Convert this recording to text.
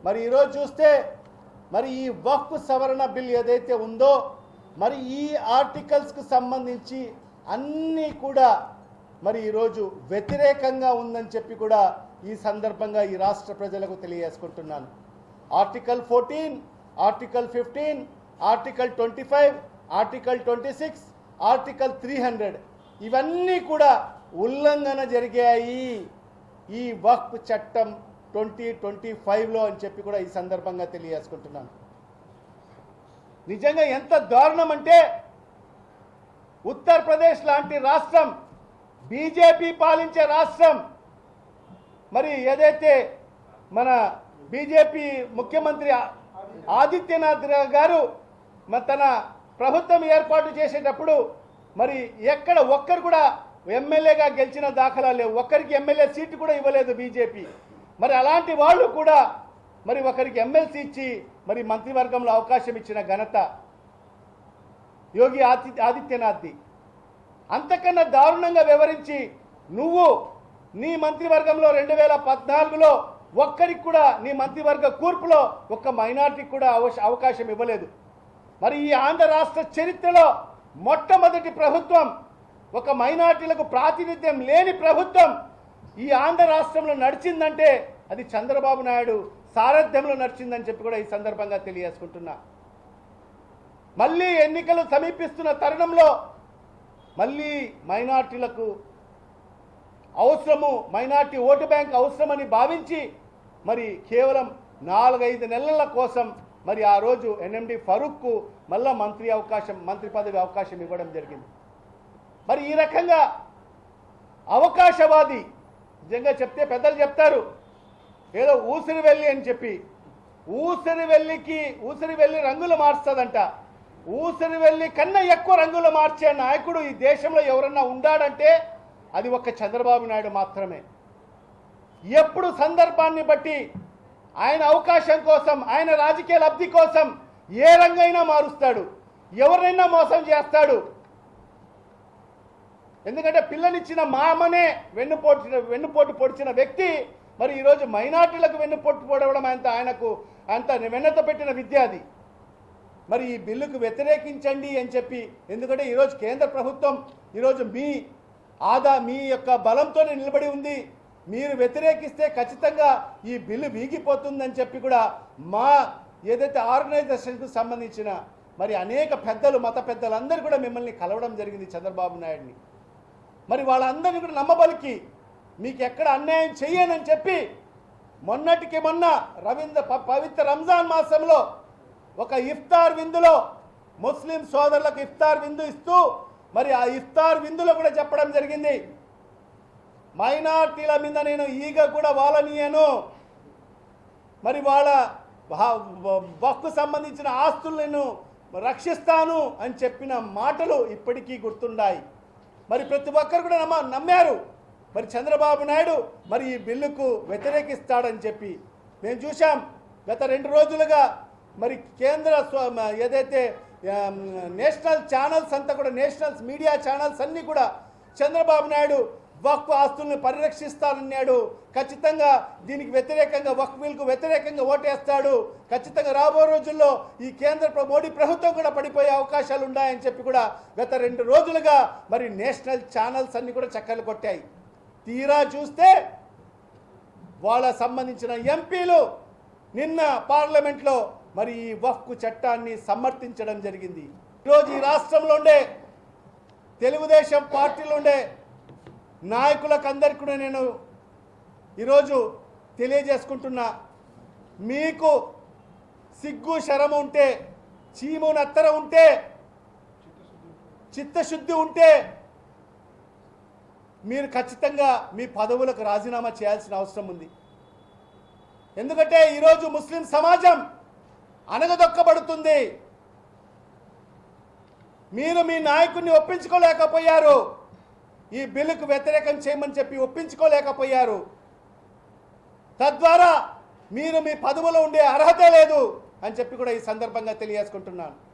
మరి ఈరోజు చూస్తే మరి ఈ వక్ఫ్ సవరణ బిల్ ఏదైతే ఉందో మరి ఈ ఆర్టికల్స్కు సంబంధించి అన్నీ కూడా మరి ఈరోజు వ్యతిరేకంగా ఉందని చెప్పి కూడా ఈ సందర్భంగా ఈ రాష్ట్ర ప్రజలకు తెలియజేసుకుంటున్నాను. Article 14, article 15, article 25, article 26, article 300 ఇవన్నీ కూడా ఉల్లంఘన జరిగాయి ఈ వక్ఫ్ చట్టం 2025లో అని చెప్పి కూడా ఈ సందర్భంగా తెలియజేసుకుంటున్నాను. నిజంగా ఎంత దారుణం అంటే ఉత్తరప్రదేశ్ లాంటి రాష్ట్రం, బీజేపీ పాలించే రాష్ట్రం, మరి ఏదైతే మన బీజేపీ ముఖ్యమంత్రి ఆదిత్యనాథ్ గారు తన ప్రభుత్వం ఏర్పాటు చేసేటప్పుడు మరి ఎక్కడ ఒక్కరు కూడా ఎమ్మెల్యేగా గెలిచిన దాఖలా లేవు. ఒక్కరికి ఎమ్మెల్యే సీటు కూడా ఇవ్వలేదు బీజేపీ. మరి అలాంటి వాళ్ళు కూడా మరి ఒకరికి ఎమ్మెల్సీ ఇచ్చి మరి మంత్రివర్గంలో అవకాశం ఇచ్చిన ఘనత యోగి ఆదిత్యనాథ్ది. అంతకన్నా దారుణంగా వివరించి నువ్వు నీ మంత్రివర్గంలో 2014లో ఒక్కరికి కూడా నీ మంత్రివర్గ కూర్పులో ఒక్క మైనార్టీకి కూడా అవకాశం ఇవ్వలేదు. మరి ఈ ఆంధ్ర రాష్ట్ర చరిత్రలో మొట్టమొదటి ప్రభుత్వం, ఒక మైనార్టీలకు ప్రాతినిధ్యం లేని ప్రభుత్వం ఈ ఆంధ్ర రాష్ట్రంలో నడిచిందంటే అది చంద్రబాబు నాయుడు సారథ్యంలో నడిచిందని చెప్పి కూడా ఈ సందర్భంగా తెలియజేసుకుంటున్నా. మళ్ళీ ఎన్నికలు సమీపిస్తున్న తరుణంలో మళ్ళీ మైనార్టీలకు అవసరము, మైనార్టీ ఓటు బ్యాంక్ అవసరమని భావించి మరి కేవలం 4-5 నెలల కోసం మరి ఆ రోజు ఎన్ఎండి ఫరూక్కు మళ్ళా మంత్రి పదవి అవకాశం ఇవ్వడం జరిగింది. మరి ఈ రకంగా అవకాశవాది, నిజంగా చెప్తే పెద్దలు చెప్తారు ఏదో ఊసిరివెల్లి అని చెప్పి, ఊసిరివెల్లి రంగులు మార్స్తుందంట. ఊసిరివెల్లి కన్నా ఎక్కువ రంగులు మార్చే నాయకుడు ఈ దేశంలో ఎవరన్నా ఉండాడంటే అది ఒక్క చంద్రబాబు నాయుడు మాత్రమే. ఎప్పుడు సందర్భాన్ని బట్టి ఆయన అవకాశం కోసం, ఆయన రాజకీయ లబ్ధి కోసం ఏ రంగైనా మారుస్తాడు, ఎవరైనా మోసం చేస్తాడు. ఎందుకంటే పిల్లనిచ్చిన మామనే వెన్నుపోటు పొడిచిన వ్యక్తి మరి ఈరోజు మైనార్టీలకు వెన్నుపోటు పొడవడం ఆయనకు అంత వెన్నత పెట్టిన విద్య అది. మరి ఈ బిల్లుకు వ్యతిరేకించండి అని చెప్పి, ఎందుకంటే ఈరోజు కేంద్ర ప్రభుత్వం ఈరోజు మీ యొక్క బలంతోనే నిలబడి ఉంది. మీరు వ్యతిరేకిస్తే ఖచ్చితంగా ఈ బిల్లు వీగిపోతుందని చెప్పి కూడా మా ఏదైతే ఆర్గనైజేషన్కు సంబంధించిన మరి అనేక పెద్దలు, మత పెద్దలందరూ కూడా మిమ్మల్ని కలవడం జరిగింది చంద్రబాబు నాయుడిని. మరి వాళ్ళందరినీ కూడా నమ్మబలికి మీకు ఎక్కడ అన్యాయం చెయ్యనని చెప్పి మొన్నటికి మొన్న పవిత్ర రంజాన్ మాసంలో ఒక ఇఫ్తార్ విందులో ముస్లిం సోదరులకు ఇఫ్తార్ విందు ఇస్తూ మరి ఆ ఇఫ్తార్ విందులో కూడా చెప్పడం జరిగింది, మైనార్టీల మీద నేను ఈగ కూడా వాలనీయను, మరి వాళ్ళ వక్కు సంబంధించిన ఆస్తులను రక్షిస్తాను అని చెప్పిన మాటలు ఇప్పటికీ గుర్తుండాయి. మరి ప్రతి ఒక్కరు కూడా నమ్మారు మరి చంద్రబాబు నాయుడు మరి ఈ బిల్లుకు వ్యతిరేకిస్తాడని చెప్పి. మేము చూసాం గత 2 రోజులుగా మరి కేంద్ర ఏదైతే నేషనల్ ఛానల్స్ అంతా కూడా, నేషనల్స్ మీడియా ఛానల్స్ అన్నీ కూడా చంద్రబాబు నాయుడు వక్ఫ్ ఆస్తుల్ని పరిరక్షిస్తానన్నాడు, ఖచ్చితంగా దీనికి వ్యతిరేకంగా వక్ఫ్ బిల్కు వ్యతిరేకంగా ఓటేస్తాడు, ఖచ్చితంగా రాబో రోజుల్లో ఈ కేంద్ర మోడీ ప్రభుత్వం కూడా పడిపోయే అవకాశాలు ఉన్నాయని చెప్పి కూడా గత 2 రోజులుగా మరి నేషనల్ ఛానల్స్ అన్నీ కూడా చక్కర్లు కొట్టాయి. తీరా చూస్తే వాళ్ళ సంబంధించిన ఎంపీలు నిన్న పార్లమెంట్లో మరి ఈ వక్ఫ్ చట్టాన్ని సమర్థించడం జరిగింది. ఈరోజు ఈ రాష్ట్రంలో ఉండే తెలుగుదేశం పార్టీలో ఉండే నాయకులకు అందరికీ కూడా నేను ఈరోజు తెలియజేసుకుంటున్నా, మీకు సిగ్గు శరము ఉంటే, చీము నత్తర ఉంటే, చిత్తశుద్ధి ఉంటే మీరు ఖచ్చితంగా మీ పదవులకు రాజీనామా చేయాల్సిన అవసరం ఉంది. ఎందుకంటే ఈరోజు ముస్లిం సమాజం అనగదొక్కబడుతుంది. మీరు మీ నాయకుడిని ఒప్పించుకోలేకపోయారు, ఈ బిల్లుకు వ్యతిరేకం చేయమని చెప్పి ఒప్పించుకోలేకపోయారు. తద్వారా మీరు మీ పదవులో ఉండే అర్హత లేదు అని చెప్పి కూడా ఈ సందర్భంగా తెలియజేసుకుంటున్నాను.